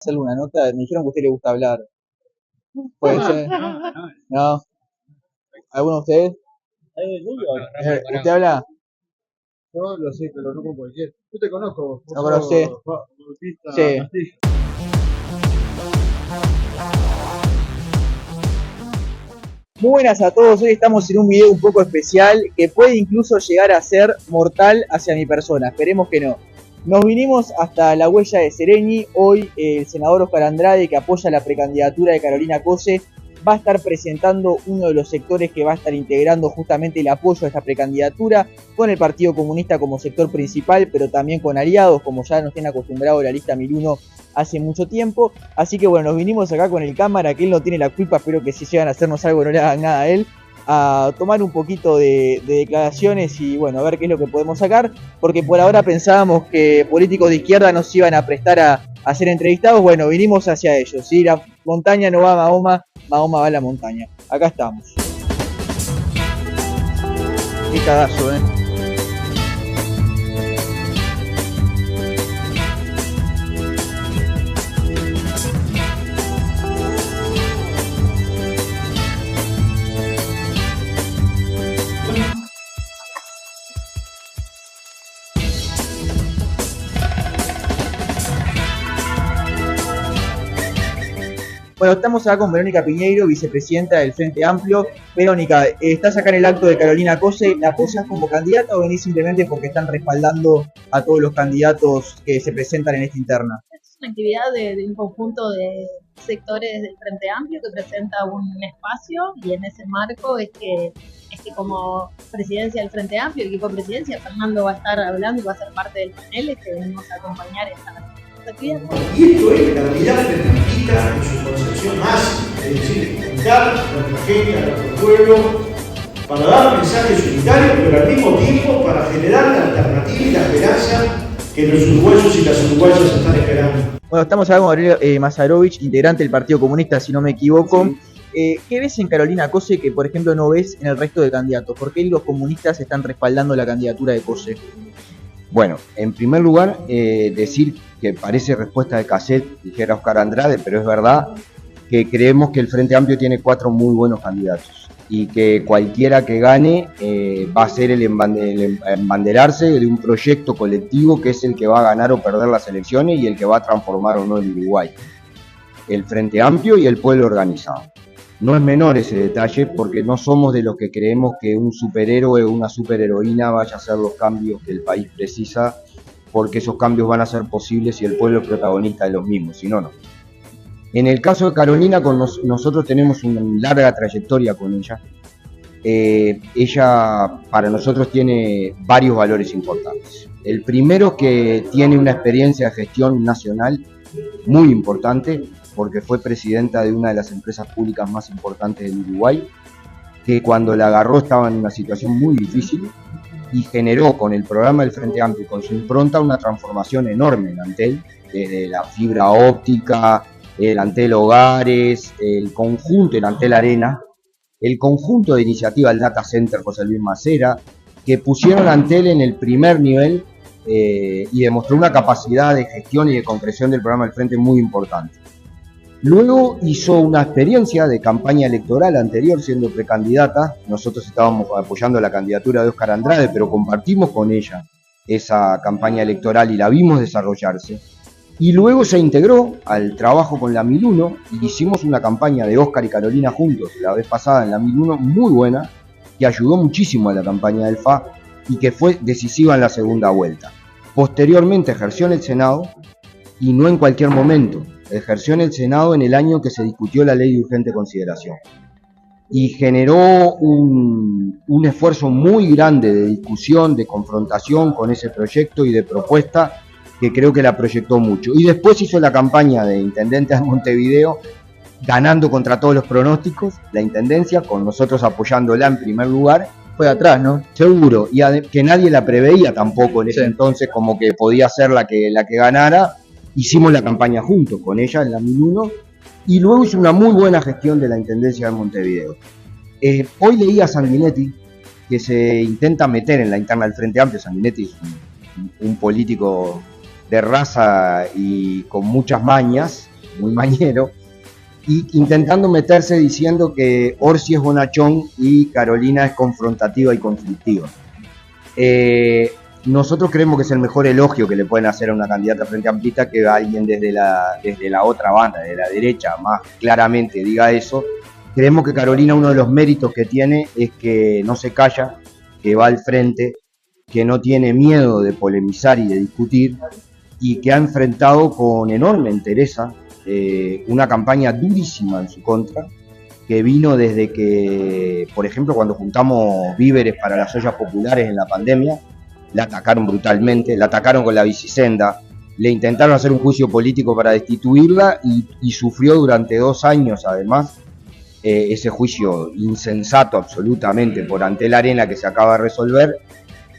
Hacerle una nota, me dijeron que a usted le gusta hablar. ¿Puede ser? ¿No? ¿Alguno de ustedes? ¿Usted habla? Yo lo sé, pero no como cualquier. Yo te conozco. ¿Lo conoce? Sí. Muy buenas a todos, hoy estamos en un video un poco especial que puede incluso llegar a ser mortal hacia mi persona, esperemos que no. Nos vinimos hasta la huella de Sereñi, hoy el senador Óscar Andrade, que apoya la precandidatura de Carolina Cose, va a estar presentando uno de los sectores que va a estar integrando justamente el apoyo a esta precandidatura, con el Partido Comunista como sector principal, pero también con aliados, como ya nos tiene acostumbrado la lista 1001 hace mucho tiempo. Así que bueno, nos vinimos acá con el cámara, que él no tiene la culpa, espero que si llegan a hacernos algo no le hagan nada a él, a tomar un poquito de declaraciones y bueno, a ver qué es lo que podemos sacar, porque por ahora pensábamos que políticos de izquierda nos iban a prestar a ser entrevistados. Bueno, vinimos hacia ellos, ¿sí? La montaña no va a Mahoma, Mahoma va a la montaña. Acá estamos. Qué cagazo, Bueno, estamos acá con Verónica Piñeiro, vicepresidenta del Frente Amplio. Verónica, ¿estás acá en el acto de Carolina Cose? ¿La apoyas como candidata o venís simplemente porque están respaldando a todos los candidatos que se presentan en esta interna? Es una actividad de un conjunto de sectores del Frente Amplio que presenta un espacio, y en ese marco es que como presidencia del Frente Amplio, el equipo de presidencia, Fernando va a estar hablando y va a ser parte del panel que venimos a acompañar esta actividad. Y esto es la unidad frentista en su concepción máxima, es decir, juntar a nuestra gente, a nuestro pueblo, para dar mensajes unitarios, pero al mismo tiempo para generar la alternativa y la esperanza que los uruguayos y las uruguayas están esperando. Bueno, estamos acá con Gabriel Mazarovich, integrante del Partido Comunista, si no me equivoco. Sí. ¿Qué ves en Carolina Cose que, por ejemplo, no ves en el resto de candidatos? ¿Por qué los comunistas están respaldando la candidatura de Cose? Bueno, en primer lugar, decir que parece respuesta de cassette, dijera Óscar Andrade, pero es verdad que creemos que el Frente Amplio tiene 4 muy buenos candidatos y que cualquiera que gane va a ser el embanderarse de un proyecto colectivo que es el que va a ganar o perder las elecciones y el que va a transformar o no el Uruguay. El Frente Amplio y el pueblo organizado. No es menor ese detalle porque no somos de los que creemos que un superhéroe o una superheroína vaya a hacer los cambios que el país precisa, porque esos cambios van a ser posibles si el pueblo es protagonista de los mismos, si no, no. En el caso de Carolina, nosotros tenemos una larga trayectoria con ella. Ella para nosotros tiene varios valores importantes. El primero, que tiene una experiencia de gestión nacional muy importante, porque fue presidenta de una de las empresas públicas más importantes del Uruguay, que cuando la agarró estaba en una situación muy difícil y generó con el programa del Frente Amplio y con su impronta una transformación enorme en Antel, desde la fibra óptica, el Antel Hogares, el conjunto, el Antel Arena, el conjunto de iniciativa del Data Center José Luis Macera, que pusieron a Antel en el primer nivel y demostró una capacidad de gestión y de concreción del programa del Frente muy importante. Luego hizo una experiencia de campaña electoral anterior siendo precandidata. Nosotros estábamos apoyando la candidatura de Óscar Andrade, pero compartimos con ella esa campaña electoral y la vimos desarrollarse. Y luego se integró al trabajo con la 1001 y hicimos una campaña de Óscar y Carolina juntos la vez pasada en la 1001 muy buena, que ayudó muchísimo a la campaña del FA y que fue decisiva en la segunda vuelta. Posteriormente ejerció en el Senado, y no en cualquier momento. Ejerció en el Senado en el año que se discutió la ley de urgente consideración y generó un esfuerzo muy grande de discusión, de confrontación con ese proyecto y de propuesta que creo que la proyectó mucho. Y después hizo la campaña de intendente de Montevideo, ganando contra todos los pronósticos la intendencia, con nosotros apoyándola en primer lugar. Fue de atrás, ¿no? Seguro, y que nadie la preveía tampoco en ese entonces como que podía ser la que ganara. Hicimos la campaña juntos con ella en la 1001 y luego hizo una muy buena gestión de la Intendencia de Montevideo. Hoy leí a Sanguinetti que se intenta meter en la interna del Frente Amplio. Sanguinetti es un político de raza y con muchas mañas, muy mañero, y intentando meterse diciendo que Orsi es bonachón y Carolina es confrontativa y conflictiva. Nosotros creemos que es el mejor elogio que le pueden hacer a una candidata frente amplista que alguien desde la otra banda, de la derecha, más claramente diga eso. Creemos que Carolina, uno de los méritos que tiene es que no se calla, que va al frente, que no tiene miedo de polemizar y de discutir, y que ha enfrentado con enorme entereza una campaña durísima en su contra, que vino desde que, por ejemplo, cuando juntamos víveres para las ollas populares en la pandemia, la atacaron brutalmente, la atacaron con la bicisenda, le intentaron hacer un juicio político para destituirla y sufrió durante 2 años además ese juicio insensato absolutamente por Antel Arena que se acaba de resolver,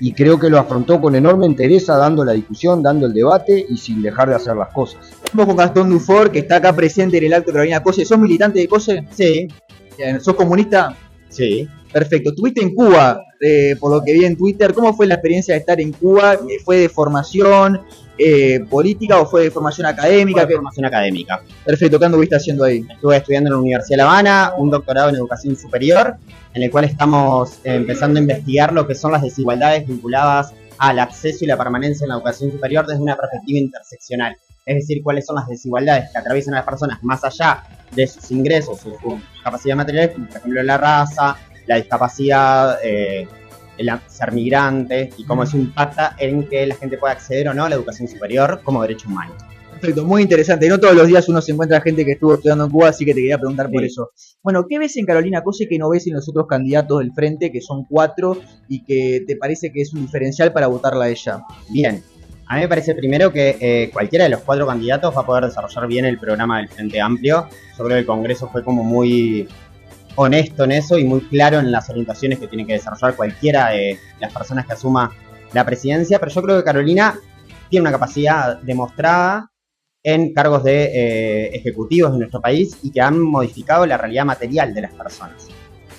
y creo que lo afrontó con enorme entereza, dando la discusión, dando el debate y sin dejar de hacer las cosas. Estamos con Gastón Dufour, que está acá presente en el acto de Carolina Cose. ¿Sos militante de Cose? Sí. ¿Sos comunista? Sí. Perfecto. Estuviste en Cuba, por lo que vi en Twitter. ¿Cómo fue la experiencia de estar en Cuba? ¿Fue de formación política o fue de formación académica? Fue de formación académica. Perfecto. ¿Qué anduviste haciendo ahí? Estuve estudiando en la Universidad de La Habana, un doctorado en educación superior, en el cual estamos empezando a investigar lo que son las desigualdades vinculadas al acceso y la permanencia en la educación superior desde una perspectiva interseccional. Es decir, cuáles son las desigualdades que atraviesan a las personas más allá de sus ingresos, sus capacidades materiales, como por ejemplo la raza, la discapacidad, el ser migrante, y cómo eso impacta en que la gente pueda acceder o no a la educación superior como derecho humano. Perfecto, muy interesante. No todos los días uno se encuentra gente que estuvo estudiando en Cuba, así que te quería preguntar por eso. Bueno, ¿qué ves en Carolina Cose que no ves en los otros candidatos del frente, que son 4, y que te parece que es un diferencial para votarla a ella? Bien, a mí me parece primero que cualquiera de los 4 candidatos va a poder desarrollar bien el programa del Frente Amplio. Yo creo que el Congreso fue como muy honesto en eso y muy claro en las orientaciones que tiene que desarrollar cualquiera de las personas que asuma la presidencia, pero yo creo que Carolina tiene una capacidad demostrada en cargos de ejecutivos de nuestro país y que han modificado la realidad material de las personas.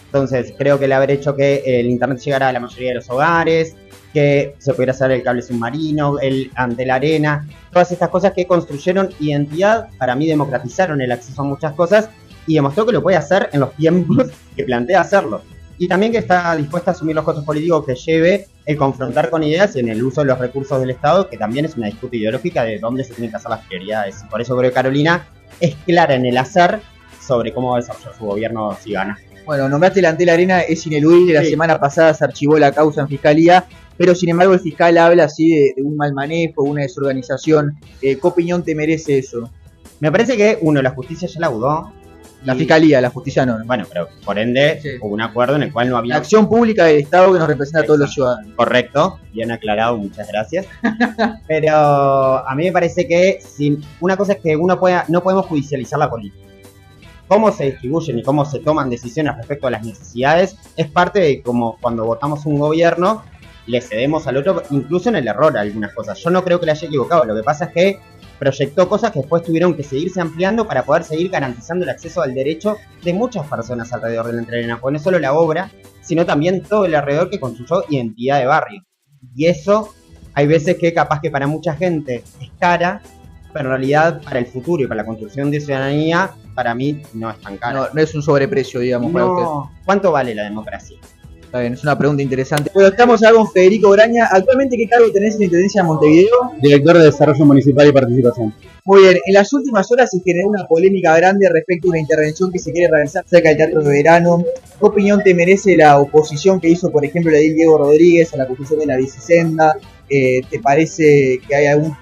Entonces creo que el haber hecho que el internet llegara a la mayoría de los hogares, que se pudiera hacer el cable submarino, el Antel Arena, todas estas cosas que construyeron identidad, para mí democratizaron el acceso a muchas cosas y demostró que lo puede hacer en los tiempos que plantea hacerlo. Y también que está dispuesta a asumir los costos políticos que lleve el confrontar con ideas y en el uso de los recursos del Estado, que también es una disputa ideológica de dónde se tienen que hacer las prioridades. Y por eso creo que Carolina es clara en el hacer sobre cómo va a desarrollar su gobierno si gana. Bueno, nombraste el Antel Arena, es ineludible. La semana pasada se archivó la causa en Fiscalía, pero sin embargo el fiscal habla así de un mal manejo, una desorganización. ¿Qué opinión te merece eso? Me parece que, la justicia ya laudó. La Fiscalía, la justicia no. Bueno, pero por ende hubo un acuerdo en el cual no había... La acción pública del Estado que nos representa a todos los ciudadanos. Correcto, bien aclarado, muchas gracias. Pero a mí me parece que una cosa es que no podemos judicializar la política. Cómo se distribuyen y cómo se toman decisiones respecto a las necesidades es parte de como cuando votamos un gobierno, le cedemos al otro, incluso en el error a algunas cosas. Yo no creo que le haya equivocado, lo que pasa es que proyectó cosas que después tuvieron que seguirse ampliando para poder seguir garantizando el acceso al derecho de muchas personas alrededor de la Antel Arena, porque no solo la obra, sino también todo el alrededor que construyó identidad de barrio. Y eso, hay veces que capaz que para mucha gente es cara, pero en realidad para el futuro y para la construcción de ciudadanía, para mí no es tan cara. No es un sobreprecio, digamos, para usted. ¿Cuánto vale la democracia? Está bien, es una pregunta interesante. Bueno, estamos acá con Federico Graña. ¿Actualmente qué cargo tenés en la Intendencia de Montevideo? Director de Desarrollo Municipal y Participación. Muy bien, en las últimas horas se generó una polémica grande respecto a una intervención que se quiere realizar cerca del Teatro de Verano. ¿Qué opinión te merece la oposición que hizo, por ejemplo, la de Diego Rodríguez a la construcción de la bicisenda? ¿Te parece que hay algún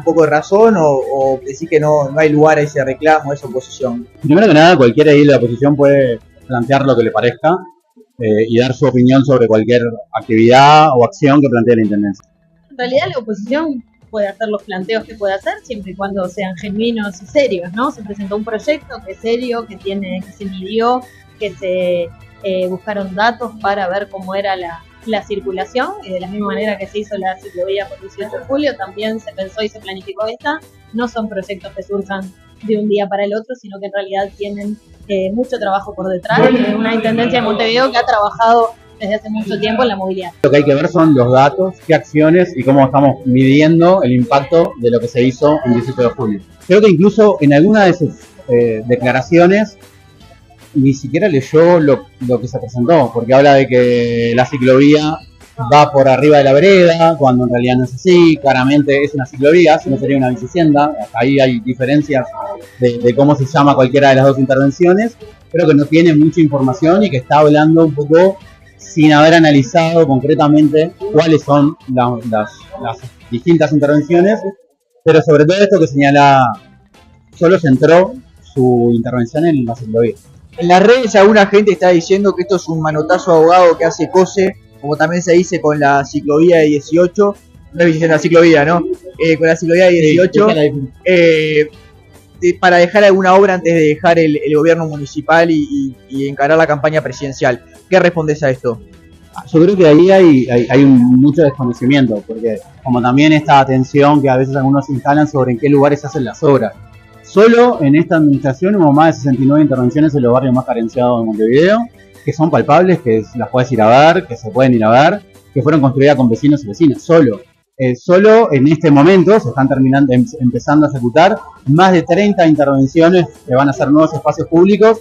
poco de razón o decís que no hay lugar a ese reclamo, a esa oposición? Primero que nada, cualquiera ahí de la oposición puede plantear lo que le parezca y dar su opinión sobre cualquier actividad o acción que plantee la Intendencia. En realidad la oposición puede hacer los planteos que puede hacer siempre y cuando sean genuinos y serios, ¿no? Se presentó un proyecto que es serio, que se midió, que se buscaron datos para ver cómo era la circulación, y de la misma manera que se hizo la ciclovía por 18 de julio, también se pensó y se planificó esta. No son proyectos que surjan de un día para el otro, sino que en realidad tienen mucho trabajo por detrás, de una Intendencia de Montevideo que ha trabajado desde hace mucho tiempo en la movilidad. Lo que hay que ver son los datos, qué acciones y cómo estamos midiendo el impacto de lo que se hizo el 18 de julio. creo que incluso en alguna de sus declaraciones ni siquiera leyó lo que se presentó, porque habla de que la ciclovía va por arriba de la vereda, cuando en realidad no es así. Claramente es una ciclovía, si no sería una bicicenda. Ahí hay diferencias de cómo se llama cualquiera de las dos intervenciones, pero que no tiene mucha información y que está hablando un poco sin haber analizado concretamente cuáles son las distintas intervenciones, pero sobre todo esto que señala, solo centró su intervención en la ciclovía. En las redes alguna gente está diciendo que esto es un manotazo abogado que hace cose, como también se dice con la ciclovía de 18, no es la ciclovía, ¿no? Con la ciclovía de 18, para dejar alguna obra antes de dejar el gobierno municipal y encarar la campaña presidencial. ¿Qué respondes a esto? Yo creo que ahí hay mucho desconocimiento, porque como también esta atención que a veces algunos instalan sobre en qué lugares se hacen las obras. Solo en esta administración hubo más de 69 intervenciones en los barrios más carenciados de Montevideo, que son palpables, que las puedes ir a ver, que se pueden ir a ver, que fueron construidas con vecinos y vecinas. Solo en este momento se están empezando a ejecutar más de 30 intervenciones que van a ser nuevos espacios públicos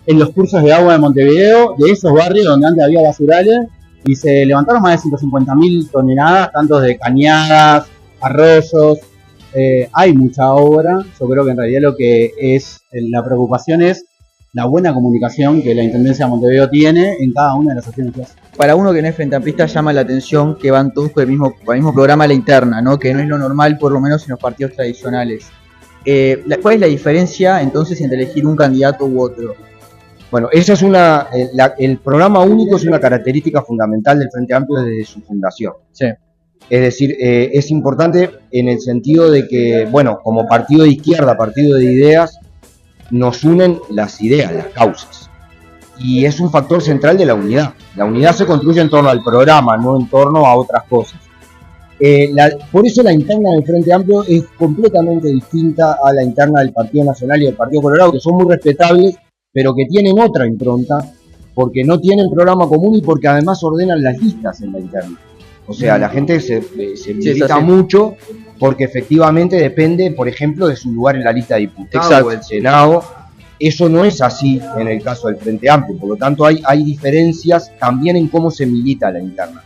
en los cursos de agua de Montevideo, de esos barrios donde antes había basurales, y se levantaron más de 150.000 toneladas, tanto de cañadas, arroyos. Hay mucha obra. Yo creo que en realidad lo que es la preocupación es la buena comunicación que la Intendencia de Montevideo tiene en cada una de las acciones que hace. Para uno que no es frente amplista llama la atención que van todos con el mismo programa a la interna, ¿no? Que no es lo normal, por lo menos en los partidos tradicionales. ¿Cuál es la diferencia entonces entre elegir un candidato u otro? Bueno, esa es el programa único es una característica fundamental del Frente Amplio desde su fundación. Sí. Es decir, es importante en el sentido de que, bueno, como partido de izquierda, partido de ideas, nos unen las ideas, las causas. Y es un factor central de la unidad. La unidad se construye en torno al programa, no en torno a otras cosas. Por eso la interna del Frente Amplio es completamente distinta a la interna del Partido Nacional y del Partido Colorado, que son muy respetables, pero que tienen otra impronta, porque no tienen programa común y porque además ordenan las listas en la interna. O sea, la gente se milita mucho porque efectivamente depende, por ejemplo, de su lugar en la lista de diputados o del Senado. Eso no es así en el caso del Frente Amplio, por lo tanto hay diferencias también en cómo se milita la interna.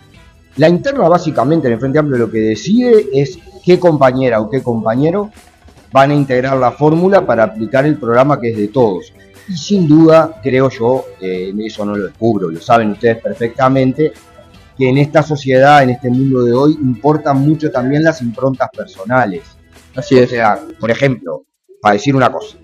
La interna básicamente en el Frente Amplio lo que decide es qué compañera o qué compañero van a integrar la fórmula para aplicar el programa que es de todos. Y sin duda, creo yo, eso no lo descubro, lo saben ustedes perfectamente, que en esta sociedad, en este mundo de hoy, importan mucho también las improntas personales. Así es. O sea, por ejemplo, para decir una cosa,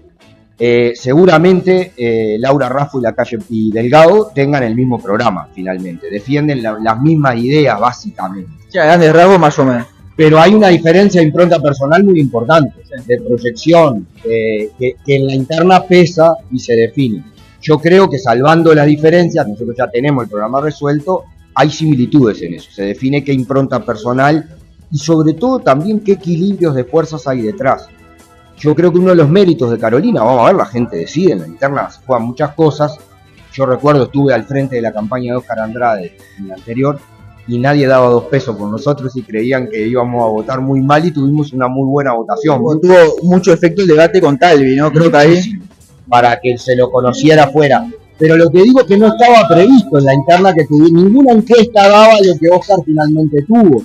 seguramente Laura Raffo y Delgado tengan el mismo programa, finalmente, defienden las mismas ideas, básicamente. Sí, a grandes rasgos más o menos. Pero hay una diferencia de impronta personal muy importante, de proyección, que en la interna pesa y se define. Yo creo que salvando las diferencias, nosotros ya tenemos el programa resuelto, hay similitudes en eso, se define qué impronta personal y sobre todo también qué equilibrios de fuerzas hay detrás. Yo creo que uno de los méritos de Carolina, vamos a ver, la gente decide, en la interna se juegan muchas cosas. Yo recuerdo, estuve al frente de la campaña de Óscar Andrade en la anterior y nadie daba 2 pesos por nosotros y creían que íbamos a votar muy mal y tuvimos una muy buena votación. Tuvo mucho efecto el debate con Talvi, ¿no? Creo que ahí, para que se lo conociera afuera. Pero lo que digo es que no estaba previsto en la interna que tuviera, ninguna encuesta daba lo que Óscar finalmente tuvo.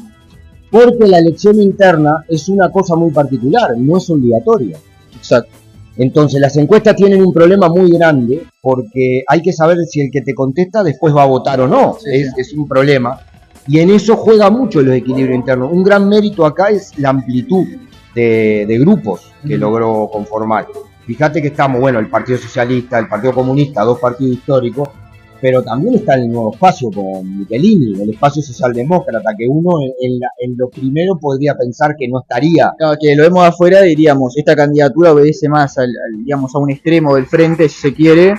Porque la elección interna es una cosa muy particular, no es obligatoria. Exacto. Entonces las encuestas tienen un problema muy grande porque hay que saber si el que te contesta después va a votar o no. Sí, es un problema. Y en eso juega mucho los equilibrios internos. Un gran mérito acá es la amplitud de grupos que logró conformar. Fíjate que estamos, bueno, el Partido Socialista, el Partido Comunista, 2 partidos históricos, pero también está el Nuevo Espacio con Michelini, el Espacio Socialdemócrata, que uno en lo primero podría pensar que no estaría. Claro, que lo vemos afuera, diríamos, esta candidatura obedece más digamos, a un extremo del frente, si se quiere,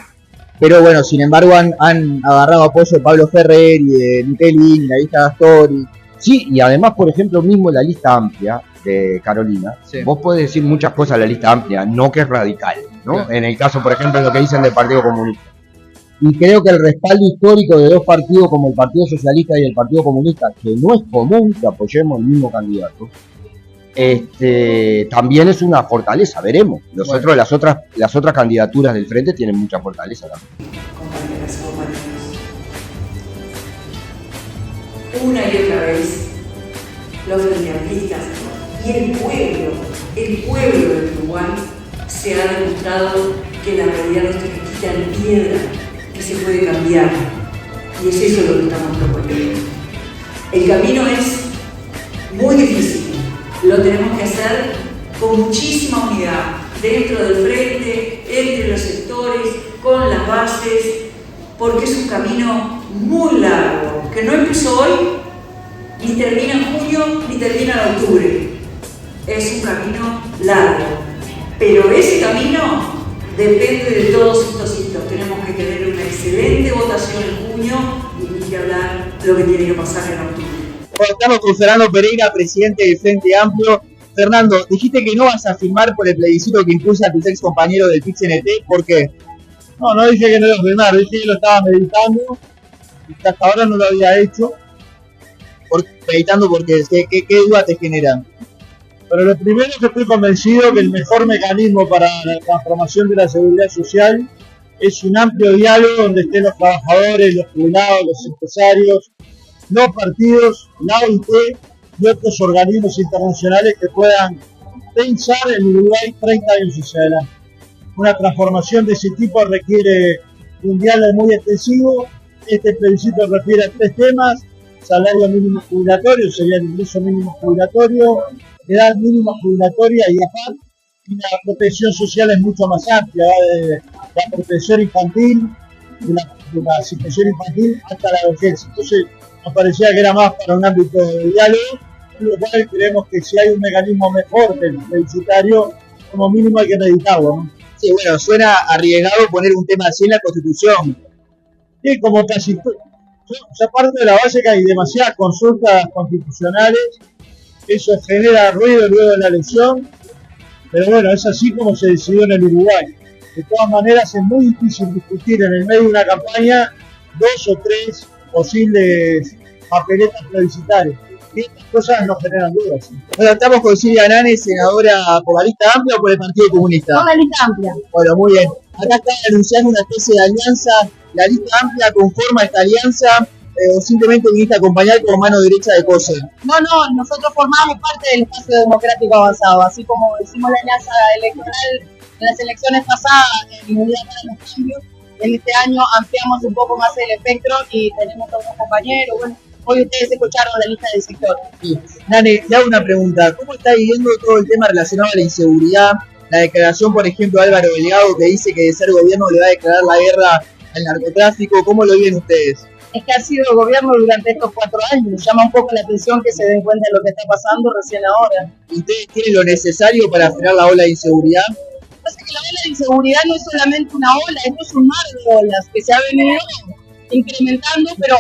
pero bueno, sin embargo han agarrado apoyo de Pablo Ferrer y de Michelini, la lista de Astori. Sí, y además, por ejemplo, mismo la lista amplia de Carolina, sí. Vos podés decir muchas cosas de la lista amplia, no que es radical, ¿no? Sí. En el caso, por ejemplo, de lo que dicen del Partido Comunista. Y creo que el respaldo histórico de 2 partidos como el Partido Socialista y el Partido Comunista, que no es común que apoyemos el mismo candidato, también es una fortaleza, veremos. Nosotros, las otras candidaturas del frente tienen mucha fortaleza también. Compañeras y compañeros, una y otra vez, los frenteamplistas y el pueblo del Uruguay se ha demostrado que la realidad no está escrita en piedra, que se puede cambiar. Y es eso lo que estamos proponiendo. El camino es muy difícil, lo tenemos que hacer con muchísima unidad, dentro del frente, entre los sectores, con las bases, porque es un camino muy largo, que no empezó hoy, ni termina en junio, ni termina en octubre. Es un camino largo, pero ese camino depende de todos estos hitos. Tenemos que tener una excelente votación en junio y ni que hablar lo que tiene que pasar en octubre. Bueno, estamos con Fernando Pereira, presidente del Frente Amplio. Fernando, dijiste que no vas a firmar por el plebiscito que impulsa a tus ex compañeros del PIT-CNT, ¿por qué? No dije que no iba a firmar, dije que lo estaba meditando, y hasta ahora no lo había hecho. Meditando porque ¿qué duda te generan? Pero lo primero es que estoy convencido que el mejor mecanismo para la transformación de la seguridad social es un amplio diálogo donde estén los trabajadores, los jubilados, los empresarios, los partidos, la OIT y otros organismos internacionales que puedan pensar el Uruguay 30 años hacia adelante. Una transformación de ese tipo requiere un diálogo muy extensivo. Este plebiscito refiere a 3 temas: salario mínimo jubilatorio, sería el ingreso mínimo jubilatorio, edad mínima jubilatoria y AFAP, y la protección social es mucho más amplia, va de la protección infantil, de la asistencia infantil hasta la vejez. Entonces nos parecía que era más para un ámbito de diálogo, en lo cual creemos que si hay un mecanismo mejor que el plebiscitario, como mínimo hay que meditarlo, ¿no? Sí, bueno, suena arriesgado poner un tema así en la Constitución. Y como casi todo. Ya parte de la base que hay demasiadas consultas constitucionales, eso genera ruido luego de la elección, pero bueno, es así como se decidió en el Uruguay. De todas maneras es muy difícil discutir en el medio de una campaña 2 o 3 posibles papeletas plebiscitarias. Y estas cosas no generan dudas. Bueno, estamos con Silvia Nane, senadora por la lista amplia o por el Partido Comunista. Por la lista amplia. Bueno, muy bien. Acá está anunciando una especie de alianza. ¿La lista amplia conforma esta alianza o simplemente viniste a acompañar como mano derecha de COSE? No, nosotros formamos parte del espacio democrático avanzado, así como hicimos la alianza electoral en las elecciones pasadas en Unidad para los Cambios. En este año ampliamos un poco más el espectro y tenemos a unos compañeros. Bueno, hoy ustedes escucharon la lista del sector. Sí. Nane, le hago una pregunta. ¿Cómo está viviendo todo el tema relacionado a la inseguridad? La declaración, por ejemplo, de Álvaro Delgado, que dice que de ser gobierno le va a declarar la guerra al narcotráfico. ¿Cómo lo viven ustedes? Es que ha sido el gobierno durante estos 4 años. Llama un poco la atención que se den cuenta de lo que está pasando recién ahora. ¿Ustedes tienen lo necesario para frenar la ola de inseguridad? Pasa que la ola de inseguridad no es solamente una ola, esto es un mar de olas que se ha venido incrementando, pero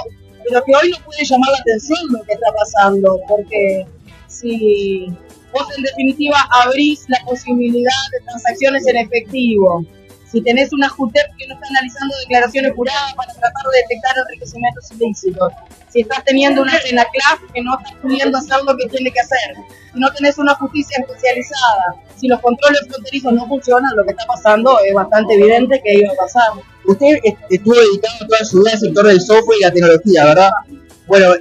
que hoy no puede llamar la atención lo que está pasando, porque si vos en definitiva abrís la posibilidad de transacciones en efectivo, si tenés una JUTEP que no está analizando declaraciones juradas para tratar de detectar enriquecimientos ilícitos, si estás teniendo una CENACLAF que no está pudiendo hacer lo que tiene que hacer, si no tenés una justicia especializada, si los controles fronterizos no funcionan, lo que está pasando es bastante evidente que iba a pasar. Usted estuvo dedicado toda su vida al sector del software y la tecnología, ¿verdad? Bueno,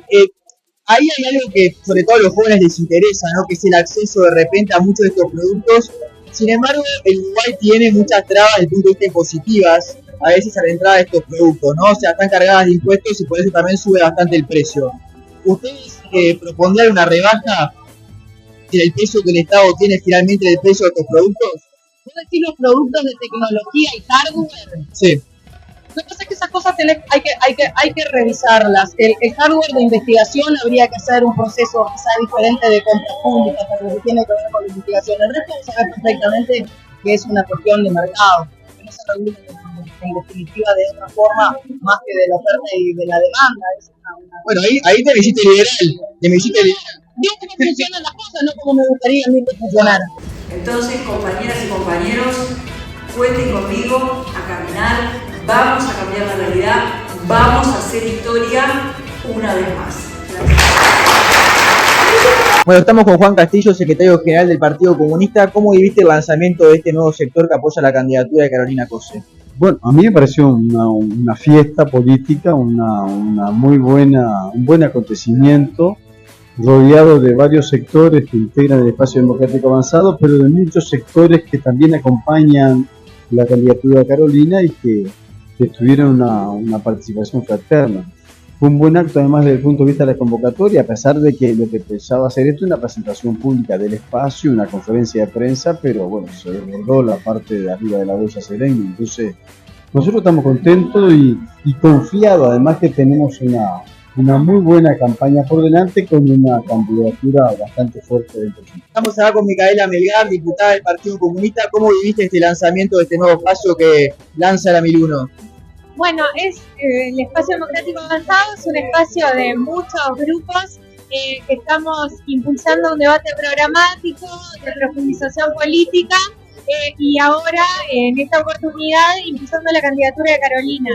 ahí hay algo que sobre todo a los jóvenes les interesa, ¿no? Que es el acceso de repente a muchos de estos productos. Sin embargo, el Uruguay tiene muchas trabas desde el punto de vista impositivas, a veces a la entrada de estos productos, ¿no? O sea, están cargadas de impuestos y por eso también sube bastante el precio. ¿Ustedes propondrían una rebaja del peso que el Estado tiene finalmente del precio de estos productos? ¿Vos decís los productos de tecnología y hardware? Sí. Lo que pasa es que esas cosas hay que revisarlas. El hardware de investigación habría que hacer un proceso quizá diferente de compra pública para lo que tiene que ver con la investigación. El resto sabe perfectamente que es una cuestión de mercado, que no se regula en definitiva de otra forma más que de la oferta y de la demanda. Es Bueno, ahí te me hiciste liberal. Digo cómo funcionan las cosas, no como me gustaría a mí que funcionaran. Entonces, compañeras y compañeros, cuenten conmigo a caminar. Vamos a cambiar la realidad, vamos a hacer historia una vez más. Gracias. Bueno, estamos con Juan Castillo, secretario general del Partido Comunista. ¿Cómo viviste el lanzamiento de este nuevo sector que apoya la candidatura de Carolina Cose? Bueno, a mí me pareció una fiesta política, un buen acontecimiento, rodeado de varios sectores que integran el espacio democrático avanzado, pero de muchos sectores que también acompañan la candidatura de Carolina y que tuvieron una participación fraterna. Fue un buen acto además desde el punto de vista de la convocatoria, a pesar de que lo que pensaba hacer esto es una presentación pública del espacio, una conferencia de prensa, pero bueno, se desbordó la parte de arriba de la huella Sereni. Entonces, nosotros estamos contentos y confiados, además que tenemos una muy buena campaña por delante con una candidatura bastante fuerte dentro. Estamos acá con Micaela Melgar, diputada del Partido Comunista. ¿Cómo viviste este lanzamiento de este nuevo espacio que lanza la 1001? Bueno, es el Espacio Democrático Avanzado, es un espacio de muchos grupos que estamos impulsando un debate programático, de profundización política y ahora, en esta oportunidad, impulsando la candidatura de Carolina.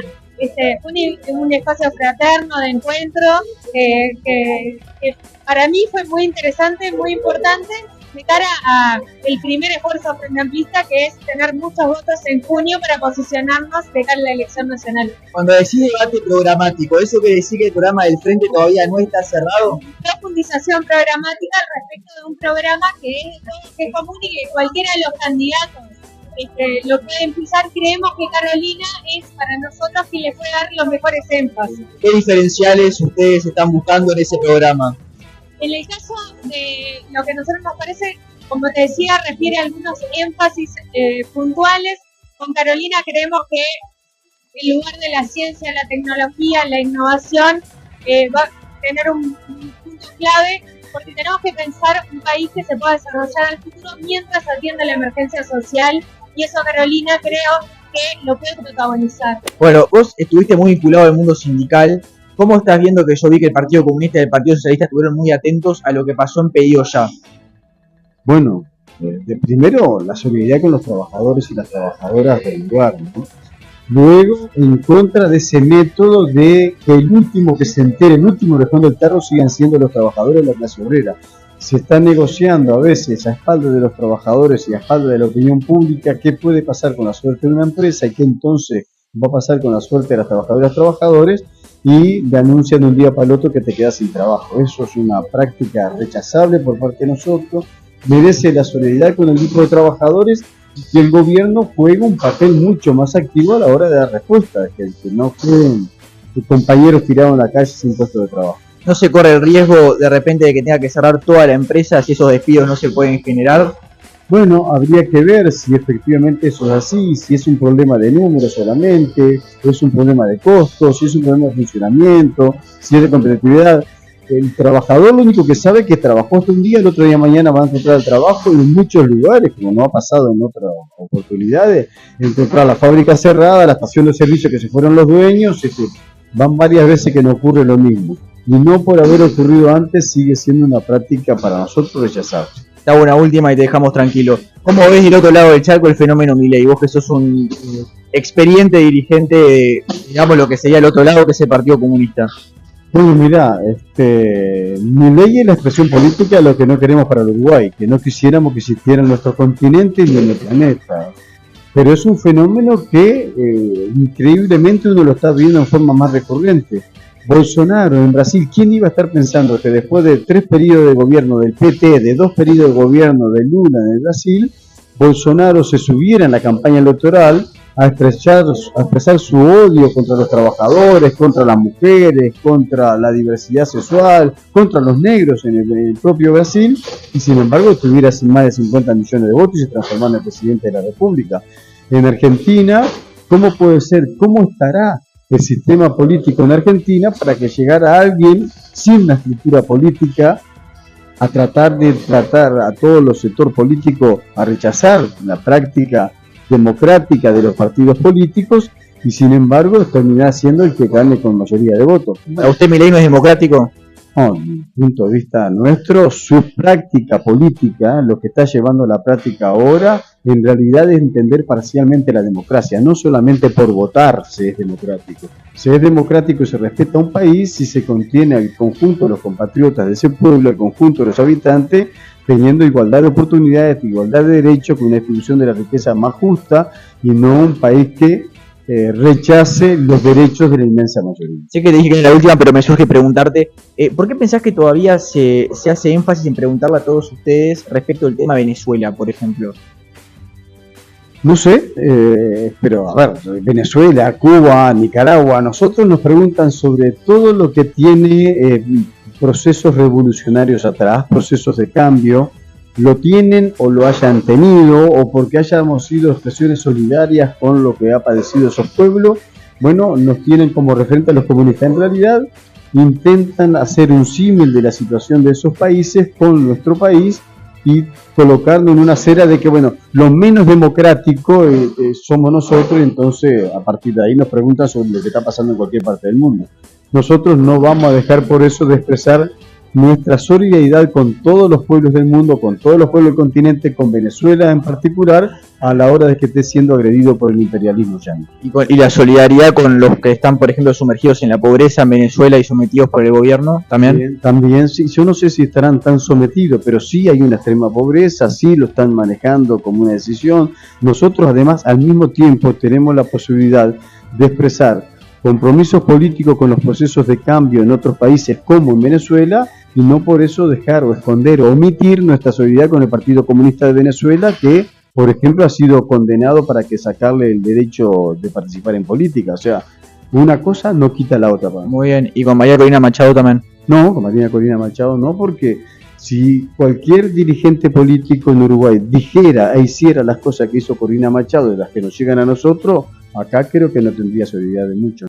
Un espacio fraterno de encuentro que para mí fue muy interesante, muy importante, de cara a el primer esfuerzo frente amplista, que es tener muchos votos en junio para posicionarnos de cara a la elección nacional. Cuando decís debate programático, ¿eso quiere decir que el programa del Frente todavía no está cerrado? Profundización programática respecto de un programa que es común y que cualquiera de los candidatos lo puede impulsar. Creemos que Carolina es para nosotros quien le puede dar los mejores énfasis. ¿Qué diferenciales ustedes están buscando en ese programa? En el caso de lo que a nosotros nos parece, como te decía, refiere a algunos énfasis puntuales. Con Carolina creemos que el lugar de la ciencia, la tecnología, la innovación va a tener un punto clave, porque tenemos que pensar un país que se pueda desarrollar al futuro mientras atiende la emergencia social, y eso Carolina creo que lo puede protagonizar. Bueno, vos estuviste muy vinculado al mundo sindical. ¿Cómo estás viendo que yo vi que el Partido Comunista y el Partido Socialista estuvieron muy atentos a lo que pasó en Pedido Ya? Bueno, de primero la solidaridad con los trabajadores y las trabajadoras del lugar, ¿no? Luego, en contra de ese método de que el último que se entere, el último rejón del tarro, sigan siendo los trabajadores de la clase obrera. Se está negociando a veces a espaldas de los trabajadores y a espaldas de la opinión pública qué puede pasar con la suerte de una empresa y qué entonces va a pasar con la suerte de las trabajadoras y trabajadores, y le anuncian de un día para el otro que te quedas sin trabajo. Eso es una práctica rechazable por parte de nosotros. Merece la solidaridad con el grupo de trabajadores y el gobierno juega un papel mucho más activo a la hora de dar respuesta, que no queden sus compañeros tirados en la calle sin puesto de trabajo. ¿No se corre el riesgo de repente de que tenga que cerrar toda la empresa si esos despidos no se pueden generar? Bueno, habría que ver si efectivamente eso es así, si es un problema de números solamente, o es un problema de costos, si es un problema de funcionamiento, si es de competitividad. El trabajador lo único que sabe es que trabajó hasta un día, el otro día mañana va a encontrar el trabajo, y en muchos lugares, como no ha pasado en otras oportunidades, encontrar la fábrica cerrada, la estación de servicio que se fueron los dueños, van varias veces que no ocurre lo mismo. Y no por haber ocurrido antes sigue siendo una práctica para nosotros rechazable. Te hago una última y te dejamos tranquilo. ¿Cómo ves del otro lado del charco el fenómeno Milei? Vos que sos un experiente dirigente de, digamos, lo que sería el otro lado, que es el Partido Comunista. Bueno, mirá, Milei es la expresión política de lo que no queremos para Uruguay, que no quisiéramos que existiera en nuestro continente ni en el planeta. Pero es un fenómeno que increíblemente uno lo está viendo en forma más recurrente. Bolsonaro en Brasil, ¿quién iba a estar pensando que después de 3 periodos de gobierno del PT, de 2 periodos de gobierno de Lula en el Brasil, Bolsonaro se subiera en la campaña electoral a expresar su odio contra los trabajadores, contra las mujeres, contra la diversidad sexual, contra los negros en el propio Brasil, y sin embargo tuviera más de 50 millones de votos y se transformara en el presidente de la República? En Argentina, ¿cómo puede ser? ¿Cómo estará el sistema político en Argentina para que llegara alguien sin una estructura política a tratar a todo el sector político a rechazar la práctica democrática de los partidos políticos y sin embargo terminar siendo el que gane con mayoría de votos? ¿A usted Milei no es democrático? No, desde el punto de vista nuestro, su práctica política, lo que está llevando la práctica ahora, en realidad es entender parcialmente la democracia, no solamente por votar se es democrático. Se es democrático y se respeta a un país si se contiene al conjunto de los compatriotas de ese pueblo, al conjunto de los habitantes, teniendo igualdad de oportunidades, igualdad de derechos, con una distribución de la riqueza más justa y no un país que rechace los derechos de la inmensa mayoría. Sé que te dije que era la última, pero me surge preguntarte, ¿por qué pensás que todavía se hace énfasis en preguntarle a todos ustedes respecto del tema Venezuela, por ejemplo? No sé, pero a ver, Venezuela, Cuba, Nicaragua, nosotros nos preguntan sobre todo lo que tiene procesos revolucionarios atrás, procesos de cambio, lo tienen o lo hayan tenido o porque hayamos sido expresiones solidarias con lo que ha padecido esos pueblos. Bueno, nos tienen como referente a los comunistas. En realidad intentan hacer un símil de la situación de esos países con nuestro país y colocarlo en una acera de que, bueno, lo menos democrático somos nosotros, y entonces a partir de ahí nos preguntan sobre lo que está pasando en cualquier parte del mundo. Nosotros no vamos a dejar por eso de expresar nuestra solidaridad con todos los pueblos del mundo, con todos los pueblos del continente, con Venezuela en particular, a la hora de que esté siendo agredido por el imperialismo yanqui. Y la solidaridad con los que están, por ejemplo, sumergidos en la pobreza en Venezuela y sometidos por el gobierno, ¿también? También, sí, yo no sé si estarán tan sometidos, pero sí hay una extrema pobreza, sí lo están manejando como una decisión. Nosotros, además, al mismo tiempo tenemos la posibilidad de expresar compromisos políticos con los procesos de cambio en otros países como en Venezuela, y no por eso dejar o esconder o omitir nuestra solidaridad con el Partido Comunista de Venezuela, que, por ejemplo, ha sido condenado para que sacarle el derecho de participar en política. O sea, una cosa no quita la otra. Muy bien, y con María Corina Machado también. No, con María Corina Machado no, porque si cualquier dirigente político en Uruguay dijera e hiciera las cosas que hizo Corina Machado, de las que nos llegan a nosotros, acá creo que no tendría solidaridad de mucho.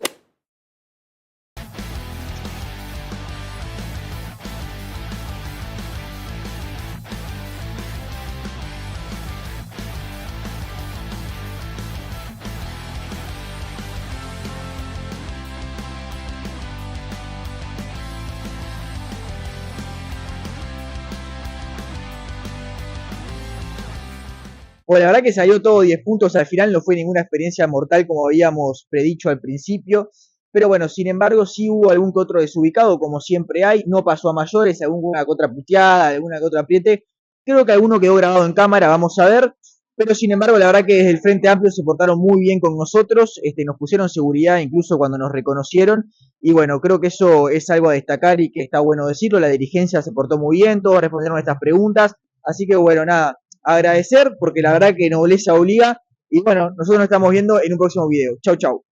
Bueno, la verdad que salió todo 10 puntos, al final no fue ninguna experiencia mortal como habíamos predicho al principio, pero bueno, sin embargo sí hubo algún que otro desubicado, como siempre hay, no pasó a mayores, alguna que otra puteada, alguna que otra apriete, creo que alguno quedó grabado en cámara, vamos a ver, pero sin embargo la verdad que desde el Frente Amplio se portaron muy bien con nosotros, nos pusieron seguridad incluso cuando nos reconocieron, y bueno, creo que eso es algo a destacar y que está bueno decirlo, la dirigencia se portó muy bien, todos respondieron a estas preguntas, así que bueno, nada, agradecer porque la verdad que nobleza obliga y bueno, nosotros nos estamos viendo en un próximo video. Chau, chau.